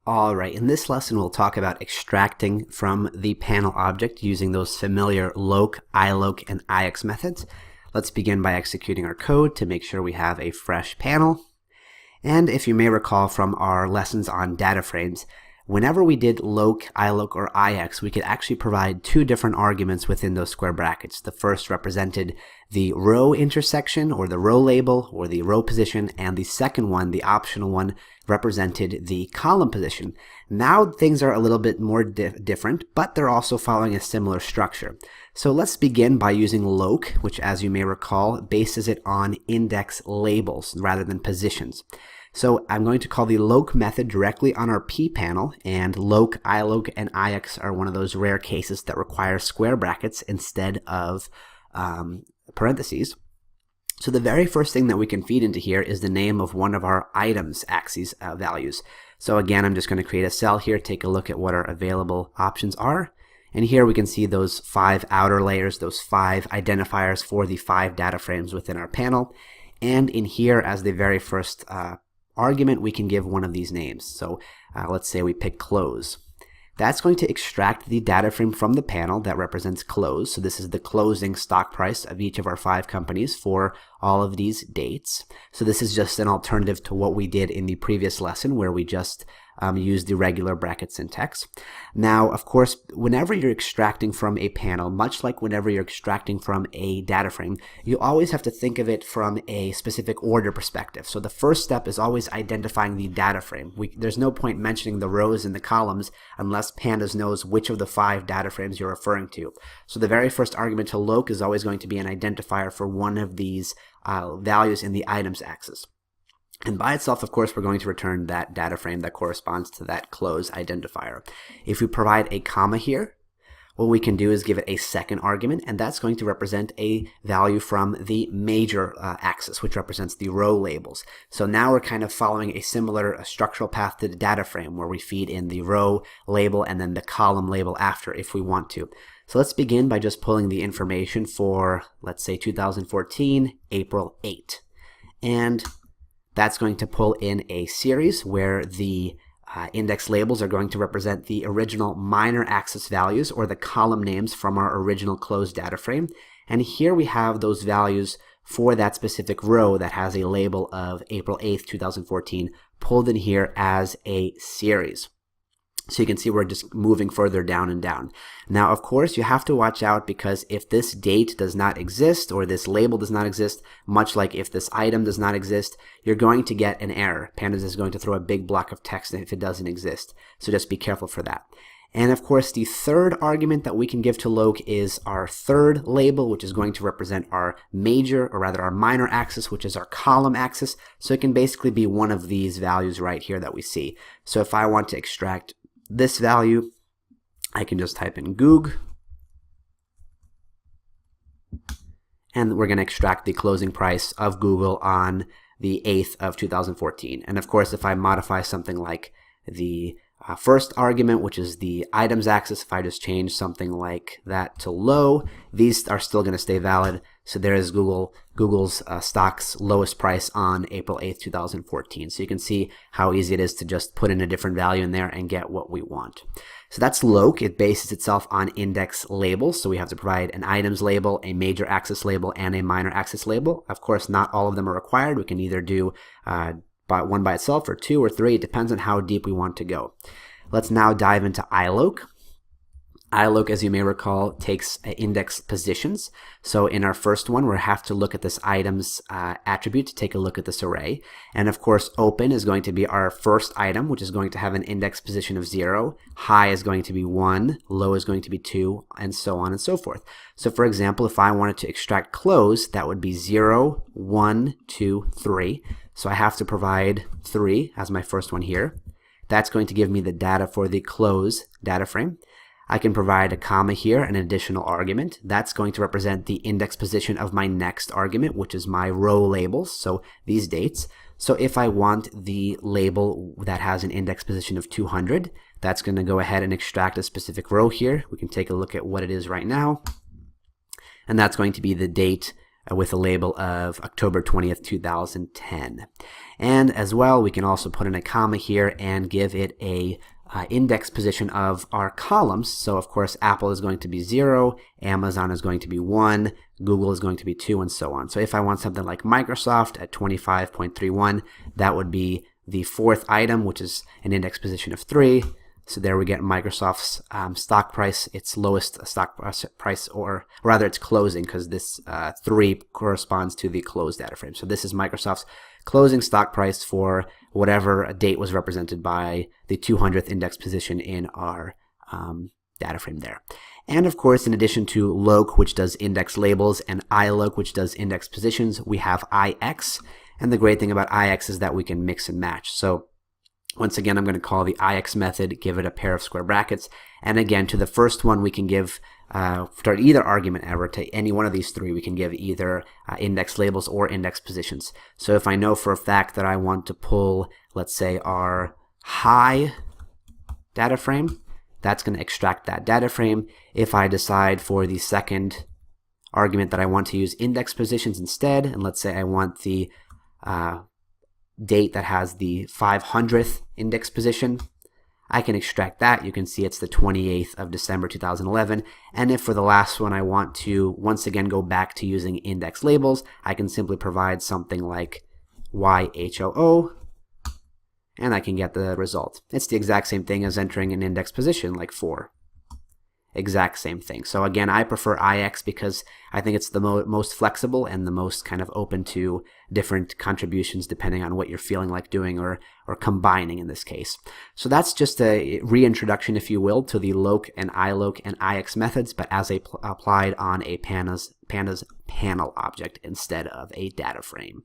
All right, in this lesson we'll talk about extracting from the panel object using those familiar iloc, and ix methods. Let's begin by executing our code to make sure we have a fresh panel. And if you may recall from our lessons on data frames, whenever we did iloc, or ix, we could actually provide two different arguments within those square brackets. The first represented the row intersection, or the row label, or the row position, and the second one, the optional one, represented the column position. Now things are a little bit more different, but they're also following a similar structure. So let's begin by using iloc, which, as you may recall, bases it on index labels rather than positions. So I'm going to call the iloc method directly on our P panel, and iloc, and ix are one of those rare cases that require square brackets instead of parentheses. So the very first thing that we can feed into here is the name of one of our items axes values. So again, I'm just going to create a cell here, take a look at what our available options are. And here we can see those 5 outer layers, those 5 identifiers for the 5 data frames within our panel. And in here, as the very first argument, we can give one of these names. So let's say we pick close. That's going to extract the data frame from the panel that represents close. So this is the closing stock price of each of our 5 companies for all of these dates. So this is just an alternative to what we did in the previous lesson where we just used the regular bracket syntax. Now, of course, whenever you're extracting from a panel, much like whenever you're extracting from a data frame, you always have to think of it from a specific order perspective. So the first step is always identifying the data frame. There's no point mentioning the rows and the columns unless Pandas knows which of the 5 data frames you're referring to. So the very first argument to iloc is always going to be an identifier for one of these values in the items axis. And by itself, of course, we're going to return that data frame that corresponds to that close identifier. If we provide a comma here, what we can do is give it a second argument, and that's going to represent a value from the major axis, which represents the row labels. So now we're kind of following a similar structural path to the data frame where we feed in the row label and then the column label after if we want to. So let's begin by just pulling the information for, let's say, 2014, April 8. And that's going to pull in a series where the index labels are going to represent the original minor axis values, or the column names from our original closed data frame. And here we have those values for that specific row that has a label of April 8th, 2014 pulled in here as a series. So you can see we're just moving further down and down. Now, of course, you have to watch out, because if this date does not exist, or this label does not exist, much like if this item does not exist, you're going to get an error. Pandas is going to throw a big block of text if it doesn't exist. So just be careful for that. And of course, the third argument that we can give to iloc is our third label, which is going to represent our major, or rather our minor axis, which is our column axis. So it can basically be one of these values right here that we see. So if I want to extract this value, I can just type in goog, and we're going to extract the closing price of Google on the 8th of 2014. And of course, if I modify something like the first argument, which is the items axis, if I just change something like that to low, these are still going to stay valid. So there is Google's stock's lowest price on April 8th, 2014. So you can see how easy it is to just put in a different value in there and get what we want. So that's iloc. It bases itself on index labels. So we have to provide an items label, a major axis label, and a minor axis label. Of course, not all of them are required. We can either do one by itself, or 2 or 3. It depends on how deep we want to go. Let's now dive into iloc. iloc, as you may recall, takes index positions. So in our first one, we have to look at this items attribute to take a look at this array. And of course, open is going to be our first item, which is going to have an index position of 0. High is going to be 1. Low is going to be 2, and so on and so forth. So for example, if I wanted to extract close, that would be 0, 1, 2, 3. So I have to provide 3 as my first one here. That's going to give me the data for the close data frame. I can provide a comma here, an additional argument. That's going to represent the index position of my next argument, which is my row labels, so these dates. So if I want the label that has an index position of 200, that's going to go ahead and extract a specific row here. We can take a look at what it is right now. And that's going to be the date with a label of October 20th, 2010. And as well, we can also put in a comma here and give it a index position of our columns. So of course, Apple is going to be 0, Amazon is going to be 1, Google is going to be 2, and so on. So if I want something like Microsoft at 25.31, that would be the fourth item, which is an index position of 3. So there we get Microsoft's stock price, its lowest stock price, or rather its closing, because this 3 corresponds to the closed data frame. So this is Microsoft's closing stock price for whatever date was represented by the 200th index position in our data frame there. And of course, in addition to loc, which does index labels, and iloc, which does index positions, we have ix. And the great thing about ix is that we can mix and match. So once again, I'm going to call the ix method, give it a pair of square brackets. And again, to the first one, we can give, for either argument ever, to any one of these 3, we can give either index labels or index positions. So if I know for a fact that I want to pull, let's say, our high data frame, that's going to extract that data frame. If I decide for the second argument that I want to use index positions instead, and let's say I want the date that has the 500th index position, I can extract that. You can see it's the 28th of December 2011. And if for the last one I want to once again go back to using index labels, I can simply provide something like YHOO, and I can get the result. It's the exact same thing as entering an index position like 4. Exact same thing. So again, I prefer ix because I think it's the most flexible and the most kind of open to different contributions depending on what you're feeling like doing or combining in this case. So that's just a reintroduction, if you will, to the loc and iloc and ix methods, but as applied on a pandas panel object instead of a data frame.